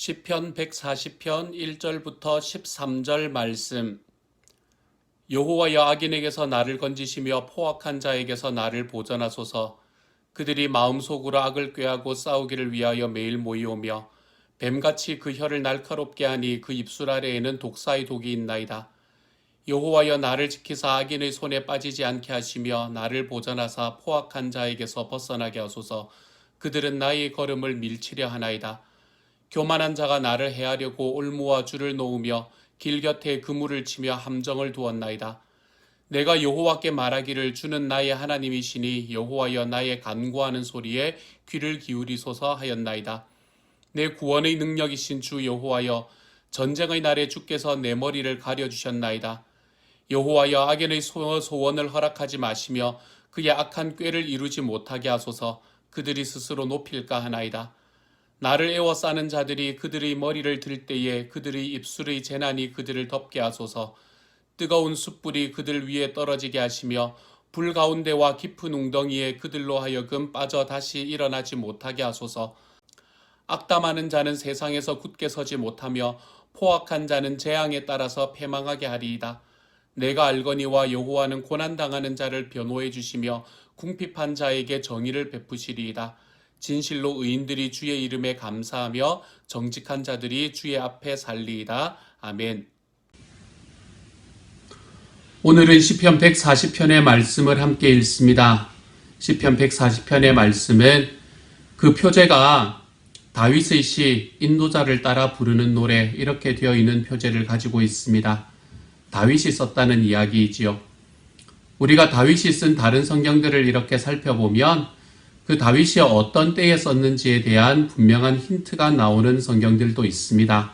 시편 140편 1절부터 13절 말씀. 여호와여, 악인에게서 나를 건지시며 포악한 자에게서 나를 보전하소서. 그들이 마음속으로 악을 꾀하고 싸우기를 위하여 매일 모이오며 뱀같이 그 혀를 날카롭게 하니 그 입술 아래에는 독사의 독이 있나이다. 여호와여, 나를 지키사 악인의 손에 빠지지 않게 하시며 나를 보전하사 포악한 자에게서 벗어나게 하소서. 그들은 나의 걸음을 밀치려 하나이다. 교만한 자가 나를 해하려고 올무와 줄을 놓으며 길 곁에 그물을 치며 함정을 두었나이다. 내가 여호와께 말하기를 주는 나의 하나님이시니 여호와여, 나의 간구하는 소리에 귀를 기울이소서 하였나이다. 내 구원의 능력이신 주 여호와여, 전쟁의 날에 주께서 내 머리를 가려주셨나이다. 여호와여, 악인의 소원을 허락하지 마시며 그의 악한 꾀를 이루지 못하게 하소서. 그들이 스스로 높일까 하나이다. 나를 에워싸는 자들이 그들의 머리를 들 때에 그들의 입술의 재난이 그들을 덮게 하소서. 뜨거운 숯불이 그들 위에 떨어지게 하시며 불 가운데와 깊은 웅덩이에 그들로 하여금 빠져 다시 일어나지 못하게 하소서. 악담하는 자는 세상에서 굳게 서지 못하며 포악한 자는 재앙에 따라서 패망하게 하리이다. 내가 알거니와 여호와는 고난당하는 자를 변호해 주시며 궁핍한 자에게 정의를 베푸시리이다. 진실로 의인들이 주의 이름에 감사하며 정직한 자들이 주의 앞에 살리이다. 아멘. 오늘은 시편 140편의 말씀을 함께 읽습니다. 시편 140편의 말씀은 그 표제가 다윗의 시 인도자를 따라 부르는 노래, 이렇게 되어 있는 표제를 가지고 있습니다. 다윗이 썼다는 이야기이지요. 우리가 다윗이 쓴 다른 성경들을 이렇게 살펴보면 그 다윗이 어떤 때에 썼는지에 대한 분명한 힌트가 나오는 성경들도 있습니다.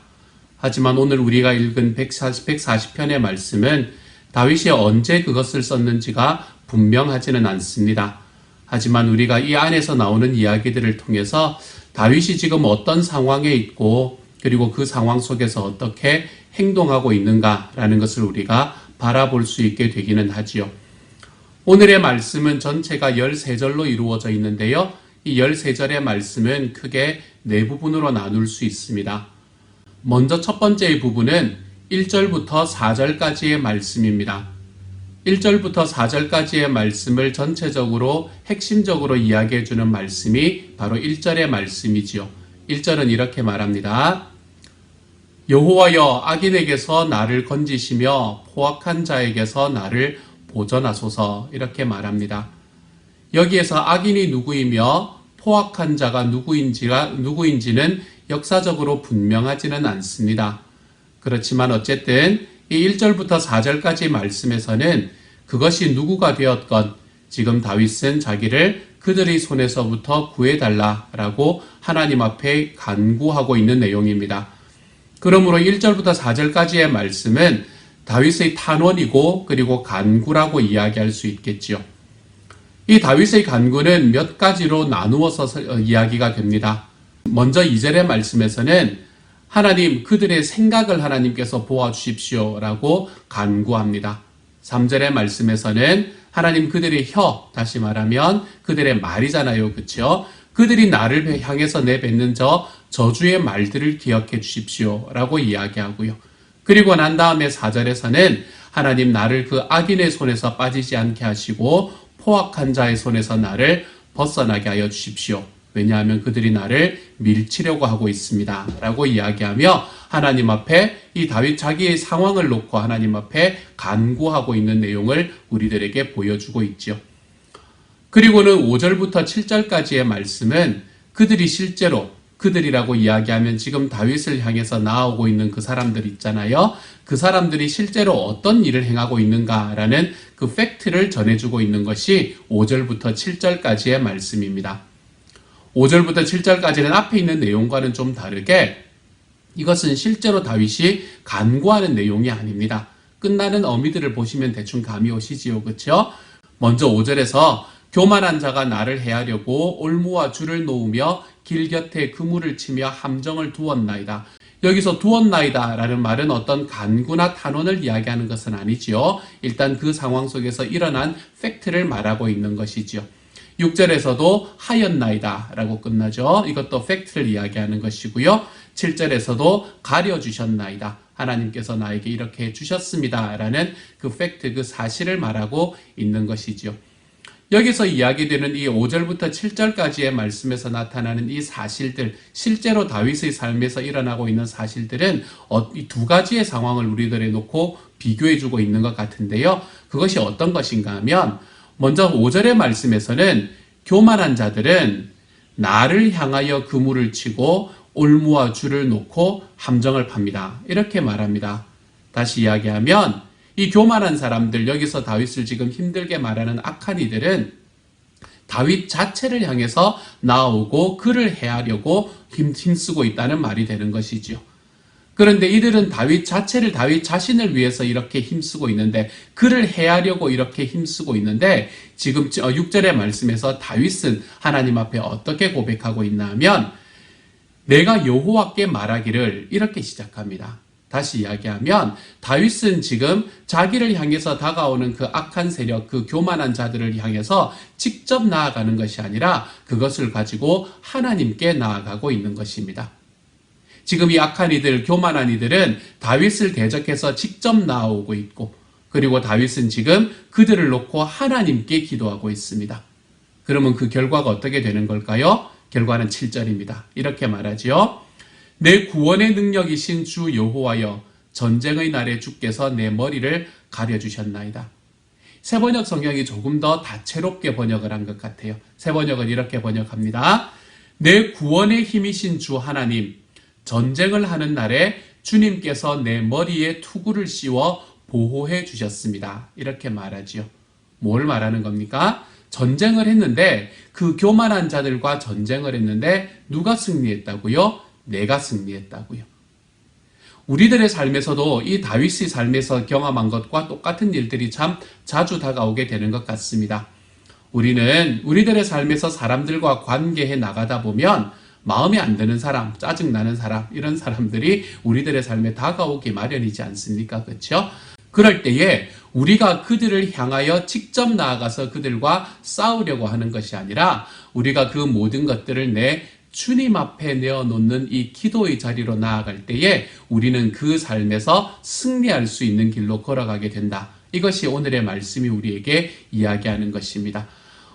하지만 오늘 우리가 읽은 140편의 말씀은 다윗이 언제 그것을 썼는지가 분명하지는 않습니다. 하지만 우리가 이 안에서 나오는 이야기들을 통해서 다윗이 지금 어떤 상황에 있고 그리고 그 상황 속에서 어떻게 행동하고 있는가라는 것을 우리가 바라볼 수 있게 되기는 하지요. 오늘의 말씀은 전체가 13절로 이루어져 있는데요. 이 13절의 말씀은 크게 네 부분으로 나눌 수 있습니다. 먼저 첫 번째 부분은 1절부터 4절까지의 말씀입니다. 1절부터 4절까지의 말씀을 전체적으로 핵심적으로 이야기해 주는 말씀이 바로 1절의 말씀이지요. 1절은 이렇게 말합니다. 여호와여, 악인에게서 나를 건지시며 포악한 자에게서 나를 보전하소서, 이렇게 말합니다. 여기에서 악인이 누구이며 포악한 자가 누구인지는 역사적으로 분명하지는 않습니다. 그렇지만 어쨌든 이 1절부터 4절까지 말씀에서는 그것이 누구가 되었건 지금 다윗은 자기를 그들의 손에서부터 구해달라라고 하나님 앞에 간구하고 있는 내용입니다. 그러므로 1절부터 4절까지의 말씀은 다윗의 탄원이고 그리고 간구라고 이야기할 수 있겠지요. 이 다윗의 간구는 몇 가지로 나누어서 이야기가 됩니다. 먼저 2절의 말씀에서는 하나님, 그들의 생각을 하나님께서 보아주십시오 라고 간구합니다. 3절의 말씀에서는 하나님, 그들의 혀, 다시 말하면 그들의 말이잖아요. 그렇죠? 그들이 나를 향해서 내뱉는 저주의 말들을 기억해 주십시오 라고 이야기하고요. 그리고 난 다음에 4절에서는 하나님, 나를 그 악인의 손에서 빠지지 않게 하시고 포악한 자의 손에서 나를 벗어나게 하여 주십시오. 왜냐하면 그들이 나를 밀치려고 하고 있습니다 라고 이야기하며 하나님 앞에 이 다윗 자기의 상황을 놓고 하나님 앞에 간구하고 있는 내용을 우리들에게 보여주고 있죠. 그리고는 5절부터 7절까지의 말씀은 그들이 실제로, 그들이라고 이야기하면 지금 다윗을 향해서 나오고 있는 그 사람들 있잖아요. 그 사람들이 실제로 어떤 일을 행하고 있는가라는 그 팩트를 전해주고 있는 것이 5절부터 7절까지의 말씀입니다. 5절부터 7절까지는 앞에 있는 내용과는 좀 다르게 이것은 실제로 다윗이 간구하는 내용이 아닙니다. 끝나는 어미들을 보시면 대충 감이 오시지요. 그렇죠? 먼저 5절에서 교만한 자가 나를 해하려고 올무와 줄을 놓으며 길 곁에 그물을 치며 함정을 두었나이다. 여기서 두었나이다 라는 말은 어떤 간구나 탄원을 이야기하는 것은 아니지요. 일단 그 상황 속에서 일어난 팩트를 말하고 있는 것이지요. 6절에서도 하였나이다 라고 끝나죠. 이것도 팩트를 이야기하는 것이고요. 7절에서도 가려주셨나이다. 하나님께서 나에게 이렇게 해주셨습니다. 라는 그 팩트, 그 사실을 말하고 있는 것이지요. 여기서 이야기되는 이 5절부터 7절까지의 말씀에서 나타나는 이 사실들, 실제로 다윗의 삶에서 일어나고 있는 사실들은 이 두 가지의 상황을 우리들에 놓고 비교해주고 있는 것 같은데요. 그것이 어떤 것인가 하면 먼저 5절의 말씀에서는 교만한 자들은 나를 향하여 그물을 치고 올무와 줄을 놓고 함정을 팝니다. 이렇게 말합니다. 다시 이야기하면 이 교만한 사람들, 여기서 다윗을 지금 힘들게 말하는 악한 이들은 다윗 자체를 향해서 나오고 그를 해하려고 힘쓰고 있다는 말이 되는 것이지요. 그런데 이들은 다윗 자체를, 다윗 자신을 위해서 이렇게 힘쓰고 있는데, 그를 해하려고 이렇게 힘쓰고 있는데, 지금 6절의 말씀에서 다윗은 하나님 앞에 어떻게 고백하고 있나 하면 내가 여호와께 말하기를 이렇게 시작합니다. 다시 이야기하면 다윗은 지금 자기를 향해서 다가오는 그 악한 세력, 그 교만한 자들을 향해서 직접 나아가는 것이 아니라 그것을 가지고 하나님께 나아가고 있는 것입니다. 지금 이 악한 이들, 교만한 이들은 다윗을 대적해서 직접 나오고 있고, 그리고 다윗은 지금 그들을 놓고 하나님께 기도하고 있습니다. 그러면 그 결과가 어떻게 되는 걸까요? 결과는 7절입니다. 이렇게 말하지요. 내 구원의 능력이신 주 여호와여, 전쟁의 날에 주께서 내 머리를 가려주셨나이다. 새번역 성경이 조금 더 다채롭게 번역을 한 것 같아요. 새번역은 이렇게 번역합니다. 내 구원의 힘이신 주 하나님, 전쟁을 하는 날에 주님께서 내 머리에 투구를 씌워 보호해 주셨습니다. 이렇게 말하지요. 뭘 말하는 겁니까? 전쟁을 했는데, 그 교만한 자들과 전쟁을 했는데 누가 승리했다고요? 내가 승리했다고요. 우리들의 삶에서도 이 다윗의 삶에서 경험한 것과 똑같은 일들이 참 자주 다가오게 되는 것 같습니다. 우리는 우리들의 삶에서 사람들과 관계해 나가다 보면 마음에 안 드는 사람, 짜증나는 사람, 이런 사람들이 우리들의 삶에 다가오기 마련이지 않습니까? 그렇죠? 그럴 때에 우리가 그들을 향하여 직접 나아가서 그들과 싸우려고 하는 것이 아니라 우리가 그 모든 것들을 내 주님 앞에 내어놓는 이 기도의 자리로 나아갈 때에 우리는 그 삶에서 승리할 수 있는 길로 걸어가게 된다. 이것이 오늘의 말씀이 우리에게 이야기하는 것입니다.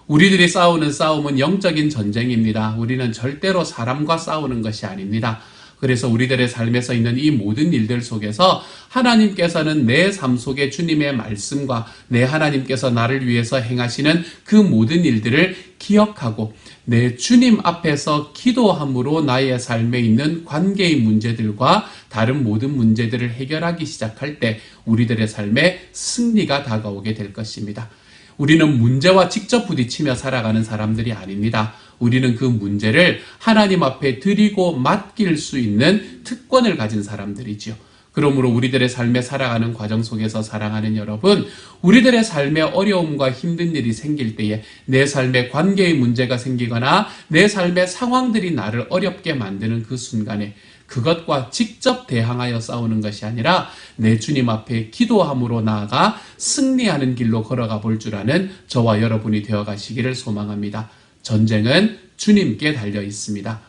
우리들이 싸우는 싸움은 영적인 전쟁입니다. 우리는 절대로 사람과 싸우는 것이 아닙니다. 그래서 우리들의 삶에서 있는 이 모든 일들 속에서 하나님께서는 내 삶 속에 주님의 말씀과 내 하나님께서 나를 위해서 행하시는 그 모든 일들을 기억하고 내 주님 앞에서 기도함으로 나의 삶에 있는 관계의 문제들과 다른 모든 문제들을 해결하기 시작할 때 우리들의 삶에 승리가 다가오게 될 것입니다. 우리는 문제와 직접 부딪히며 살아가는 사람들이 아닙니다. 우리는 그 문제를 하나님 앞에 드리고 맡길 수 있는 특권을 가진 사람들이지요. 그러므로 우리들의 삶에 살아가는 과정 속에서 사랑하는 여러분, 우리들의 삶에 어려움과 힘든 일이 생길 때에 내 삶에 관계의 문제가 생기거나 내 삶의 상황들이 나를 어렵게 만드는 그 순간에 그것과 직접 대항하여 싸우는 것이 아니라 내 주님 앞에 기도함으로 나아가 승리하는 길로 걸어가 볼 줄 아는 저와 여러분이 되어 가시기를 소망합니다. 전쟁은 주님께 달려 있습니다.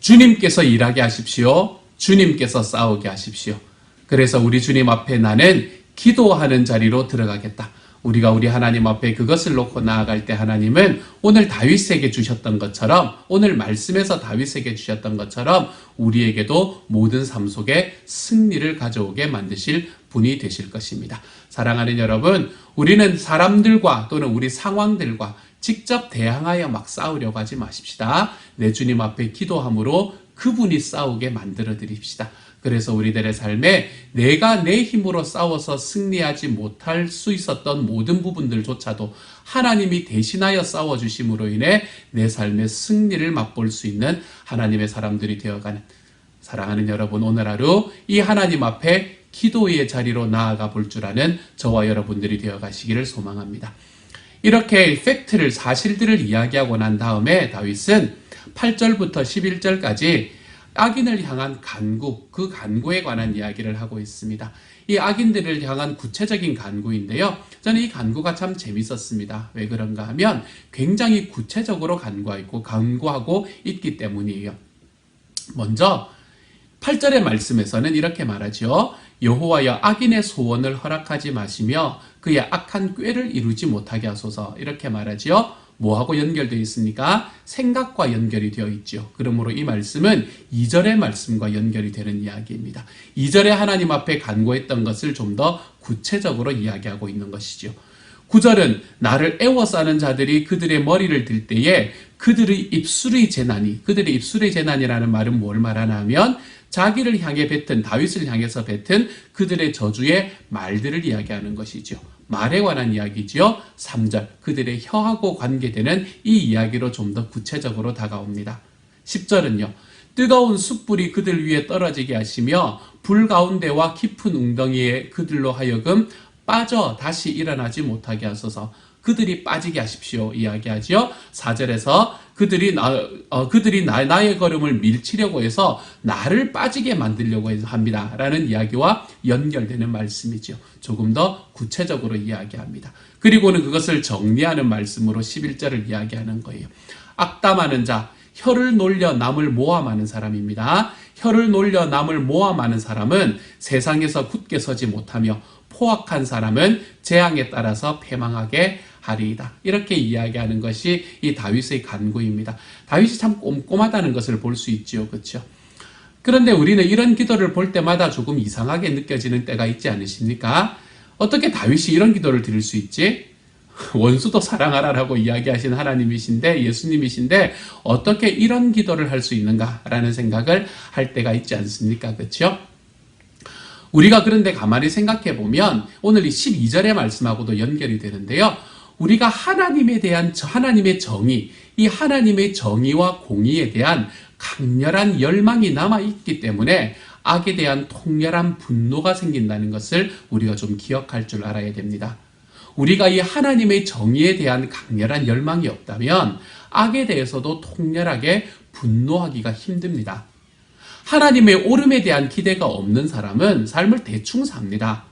주님께서 일하게 하십시오. 주님께서 싸우게 하십시오. 그래서 우리 주님 앞에 나는 기도하는 자리로 들어가겠다. 우리가 우리 하나님 앞에 그것을 놓고 나아갈 때 하나님은 오늘 다윗에게 주셨던 것처럼, 오늘 말씀에서 다윗에게 주셨던 것처럼 우리에게도 모든 삶 속에 승리를 가져오게 만드실 분이 되실 것입니다. 사랑하는 여러분, 우리는 사람들과 또는 우리 상황들과 직접 대항하여 막 싸우려고 하지 마십시다. 내 주님 앞에 기도함으로 그분이 싸우게 만들어 드립시다. 그래서 우리들의 삶에 내가 내 힘으로 싸워서 승리하지 못할 수 있었던 모든 부분들조차도 하나님이 대신하여 싸워주심으로 인해 내 삶의 승리를 맛볼 수 있는 하나님의 사람들이 되어가는, 사랑하는 여러분, 오늘 하루 이 하나님 앞에 기도의 자리로 나아가 볼 줄 아는 저와 여러분들이 되어가시기를 소망합니다. 이렇게 팩트를, 사실들을 이야기하고 난 다음에 다윗은 8절부터 11절까지 악인을 향한 간구, 그 간구에 관한 이야기를 하고 있습니다. 이 악인들을 향한 구체적인 간구인데요. 저는 이 간구가 참 재밌었습니다. 왜 그런가 하면 굉장히 구체적으로 간구하고 있기 때문이에요. 먼저 8절의 말씀에서는 이렇게 말하죠. 여호와여 악인의 소원을 허락하지 마시며 그의 악한 꾀를 이루지 못하게 하소서. 이렇게 말하죠. 뭐하고 연결되어 있습니까? 생각과 연결이 되어 있죠. 그러므로 이 말씀은 2절의 말씀과 연결이 되는 이야기입니다. 2절에 하나님 앞에 간구했던 것을 좀 더 구체적으로 이야기하고 있는 것이죠. 9절은 나를 애워싸는 자들이 그들의 머리를 들 때에 그들의 입술의 재난이라는 말은 뭘 말하나 하면 자기를 향해 뱉은, 다윗을 향해서 뱉은 그들의 저주의 말들을 이야기하는 것이죠. 말에 관한 이야기지요. 3절 그들의 혀하고 관계되는 이 이야기로 좀 더 구체적으로 다가옵니다. 10절은요. 뜨거운 숯불이 그들 위에 떨어지게 하시며 불 가운데와 깊은 웅덩이에 그들로 하여금 빠져 다시 일어나지 못하게 하소서. 그들이 빠지게 하십시오 이야기하지요. 4절에서 그들이 나의 걸음을 밀치려고 해서 나를 빠지게 만들려고 합니다 라는 이야기와 연결되는 말씀이죠. 조금 더 구체적으로 이야기합니다. 그리고는 그것을 정리하는 말씀으로 11절을 이야기하는 거예요. 악담하는 자, 혀를 놀려 남을 모함하는 사람입니다. 혀를 놀려 남을 모함하는 사람은 세상에서 굳게 서지 못하며 포악한 사람은 재앙에 따라서 패망하게 하리이다. 이렇게 이야기하는 것이 이 다윗의 간구입니다. 다윗이 참 꼼꼼하다는 것을 볼 수 있죠. 그렇죠? 그런데 우리는 이런 기도를 볼 때마다 조금 이상하게 느껴지는 때가 있지 않으십니까? 어떻게 다윗이 이런 기도를 드릴 수 있지? 원수도 사랑하라라고 이야기하신 하나님이신데, 예수님이신데 어떻게 이런 기도를 할 수 있는가라는 생각을 할 때가 있지 않습니까? 그렇죠? 우리가 그런데 가만히 생각해 보면 오늘 이 12절의 말씀하고도 연결이 되는데요. 우리가 하나님에 대한 하나님의 정의, 이 하나님의 정의와 공의에 대한 강렬한 열망이 남아있기 때문에 악에 대한 통렬한 분노가 생긴다는 것을 우리가 좀 기억할 줄 알아야 됩니다. 우리가 이 하나님의 정의에 대한 강렬한 열망이 없다면 악에 대해서도 통렬하게 분노하기가 힘듭니다. 하나님의 옳음에 대한 기대가 없는 사람은 삶을 대충 삽니다.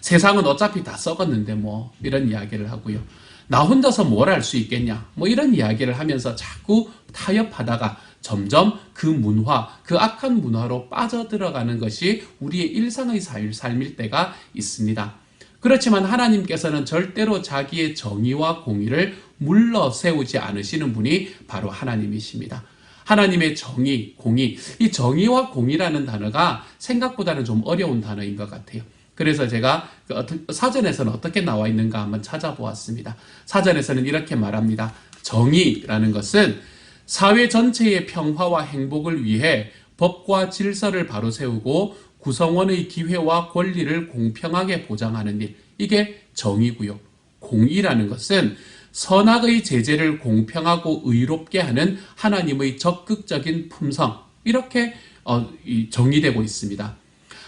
세상은 어차피 다 썩었는데 뭐 이런 이야기를 하고요. 나 혼자서 뭘 할 수 있겠냐 뭐 이런 이야기를 하면서 자꾸 타협하다가 점점 그 문화, 그 악한 문화로 빠져들어가는 것이 우리의 일상의 삶일 때가 있습니다. 그렇지만 하나님께서는 절대로 자기의 정의와 공의를 물러세우지 않으시는 분이 바로 하나님이십니다. 하나님의 정의, 공의, 이 정의와 공의라는 단어가 생각보다는 좀 어려운 단어인 것 같아요. 그래서 제가 사전에서는 어떻게 나와 있는가 한번 찾아보았습니다. 사전에서는 이렇게 말합니다. 정의라는 것은 사회 전체의 평화와 행복을 위해 법과 질서를 바로 세우고 구성원의 기회와 권리를 공평하게 보장하는 일, 이게 정의고요. 공의라는 것은 선악의 제재를 공평하고 의롭게 하는 하나님의 적극적인 품성, 이렇게 정의되고 있습니다.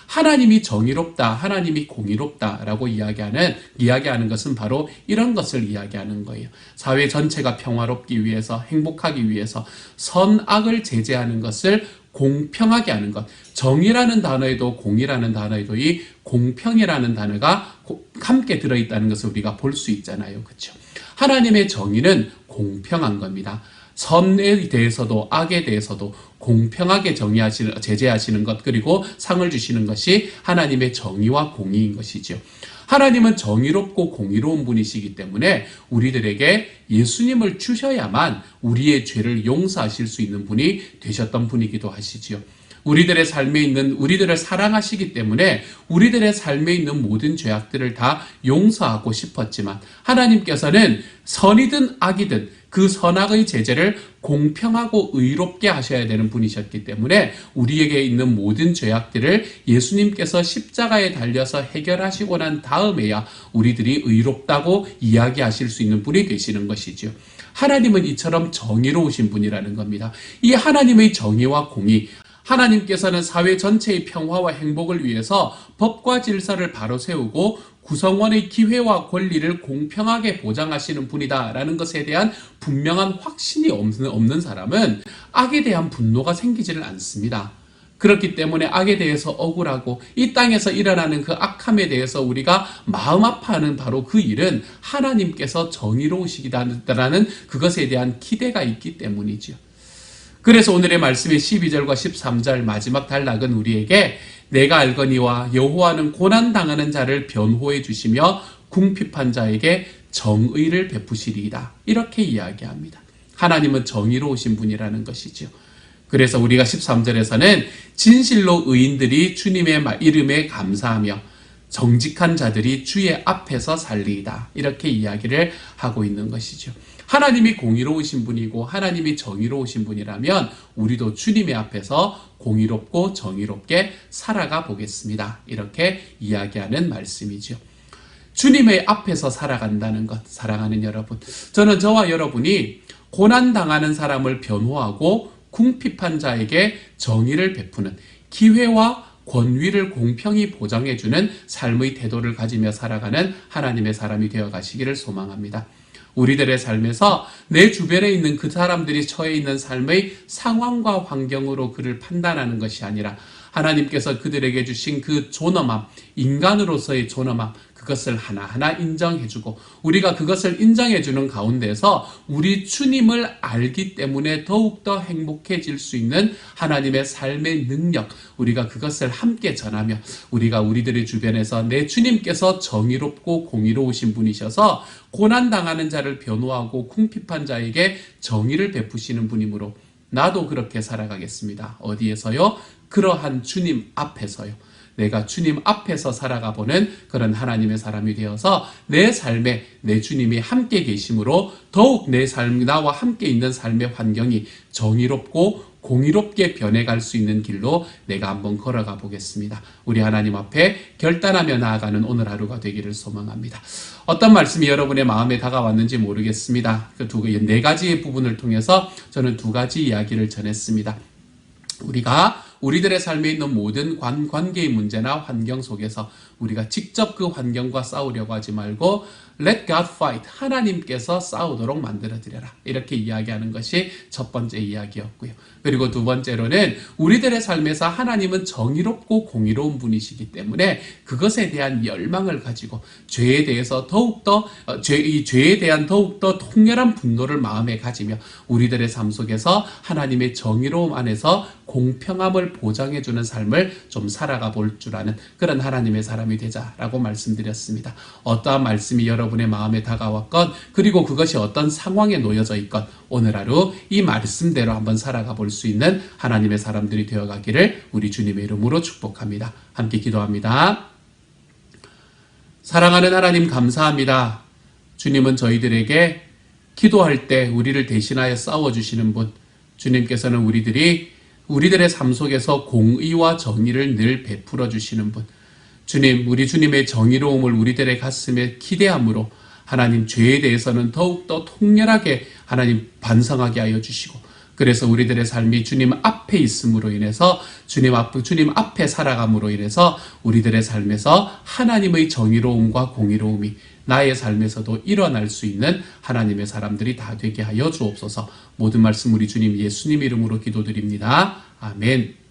하나님이 정의롭다, 하나님이 공의롭다라고 이야기하는 것은 바로 이런 것을 이야기하는 거예요. 사회 전체가 평화롭기 위해서, 행복하기 위해서 선악을 제재하는 것을 공평하게 하는 것. 정의라는 단어에도 공의라는 단어에도 이 공평이라는 단어가 함께 들어있다는 것을 우리가 볼 수 있잖아요. 그렇죠? 하나님의 정의는 공평한 겁니다. 선에 대해서도 악에 대해서도 공평하게 제재하시는 것, 그리고 상을 주시는 것이 하나님의 정의와 공의인 것이죠. 하나님은 정의롭고 공의로운 분이시기 때문에 우리들에게 예수님을 주셔야만 우리의 죄를 용서하실 수 있는 분이 되셨던 분이기도 하시지요. 우리들의 우리들을 사랑하시기 때문에 우리들의 삶에 있는 모든 죄악들을 다 용서하고 싶었지만 하나님께서는 선이든 악이든 그 선악의 제재를 공평하고 의롭게 하셔야 되는 분이셨기 때문에 우리에게 있는 모든 죄악들을 예수님께서 십자가에 달려서 해결하시고 난 다음에야 우리들이 의롭다고 이야기하실 수 있는 분이 되시는 것이죠. 하나님은 이처럼 정의로우신 분이라는 겁니다. 이 하나님의 정의와 공의, 하나님께서는 사회 전체의 평화와 행복을 위해서 법과 질서를 바로 세우고 구성원의 기회와 권리를 공평하게 보장하시는 분이다라는 것에 대한 분명한 확신이 없는 사람은 악에 대한 분노가 생기지를 않습니다. 그렇기 때문에 악에 대해서 억울하고 이 땅에서 일어나는 그 악함에 대해서 우리가 마음 아파하는 바로 그 일은 하나님께서 정의로우시다라는 그것에 대한 기대가 있기 때문이죠. 그래서 오늘의 말씀의 12절과 13절 마지막 단락은 우리에게 내가 알거니와 여호와는 고난당하는 자를 변호해 주시며 궁핍한 자에게 정의를 베푸시리이다. 이렇게 이야기합니다. 하나님은 정의로우신 분이라는 것이죠. 그래서 우리가 13절에서는 진실로 의인들이 주님의 이름에 감사하며 정직한 자들이 주의 앞에서 살리이다. 이렇게 이야기를 하고 있는 것이죠. 하나님이 공의로우신 분이고 하나님이 정의로우신 분이라면 우리도 주님의 앞에서 공의롭고 정의롭게 살아가 보겠습니다. 이렇게 이야기하는 말씀이죠. 주님의 앞에서 살아간다는 것, 사랑하는 여러분, 저는 저와 여러분이 고난당하는 사람을 변호하고 궁핍한 자에게 정의를 베푸는 기회와 권위를 공평히 보장해주는 삶의 태도를 가지며 살아가는 하나님의 사람이 되어 가시기를 소망합니다. 우리들의 삶에서 내 주변에 있는 그 사람들이 처해 있는 삶의 상황과 환경으로 그를 판단하는 것이 아니라 하나님께서 그들에게 주신 그 존엄함, 인간으로서의 존엄함, 그것을 하나하나 인정해주고 우리가 그것을 인정해주는 가운데서 우리 주님을 알기 때문에 더욱더 행복해질 수 있는 하나님의 삶의 능력, 우리가 그것을 함께 전하며 우리가 우리들의 주변에서 내 주님께서 정의롭고 공의로우신 분이셔서 고난당하는 자를 변호하고 궁핍한 자에게 정의를 베푸시는 분이므로 나도 그렇게 살아가겠습니다. 어디에서요? 그러한 주님 앞에서요. 내가 주님 앞에서 살아가 보는 그런 하나님의 사람이 되어서 내 삶에 내 주님이 함께 계심으로 더욱 내 삶, 나와 함께 있는 삶의 환경이 정의롭고 공의롭게 변해갈 수 있는 길로 내가 한번 걸어가 보겠습니다. 우리 하나님 앞에 결단하며 나아가는 오늘 하루가 되기를 소망합니다. 어떤 말씀이 여러분의 마음에 다가왔는지 모르겠습니다. 네 가지의 부분을 통해서 저는 두 가지 이야기를 전했습니다. 우리가 우리들의 삶에 있는 모든 관계의 문제나 환경 속에서 우리가 직접 그 환경과 싸우려고 하지 말고 Let God fight. 하나님께서 싸우도록 만들어드려라. 이렇게 이야기하는 것이 첫 번째 이야기였고요. 그리고 두 번째로는 우리들의 삶에서 하나님은 정의롭고 공의로운 분이시기 때문에 그것에 대한 열망을 가지고 죄에 대해서 이 죄에 대한 더욱더 통렬한 분노를 마음에 가지며 우리들의 삶 속에서 하나님의 정의로움 안에서 공평함을 보장해주는 삶을 좀 살아가 볼 줄 아는 그런 하나님의 사람이 되자라고 말씀드렸습니다. 어떠한 말씀이 여러분의 마음에 다가왔건 그리고 그것이 어떤 상황에 놓여져 있건 오늘 하루 이 말씀대로 한번 살아가 볼 수 있는 하나님의 사람들이 되어가기를 우리 주님의 이름으로 축복합니다. 함께 기도합니다. 사랑하는 하나님 감사합니다. 주님은 저희들에게 기도할 때 우리를 대신하여 싸워주시는 분, 주님께서는 우리들의 삶 속에서 공의와 정의를 늘 베풀어 주시는 분, 주님, 우리 주님의 정의로움을 우리들의 가슴에 기대함으로 하나님 죄에 대해서는 더욱더 통렬하게 하나님 반성하게 하여 주시고 그래서 우리들의 삶이 주님 앞에 있음으로 인해서 주님 앞에 살아감으로 인해서 우리들의 삶에서 하나님의 정의로움과 공의로움이 나의 삶에서도 일어날 수 있는 하나님의 사람들이 다 되게 하여 주옵소서. 모든 말씀 우리 주님 예수님 이름으로 기도드립니다. 아멘.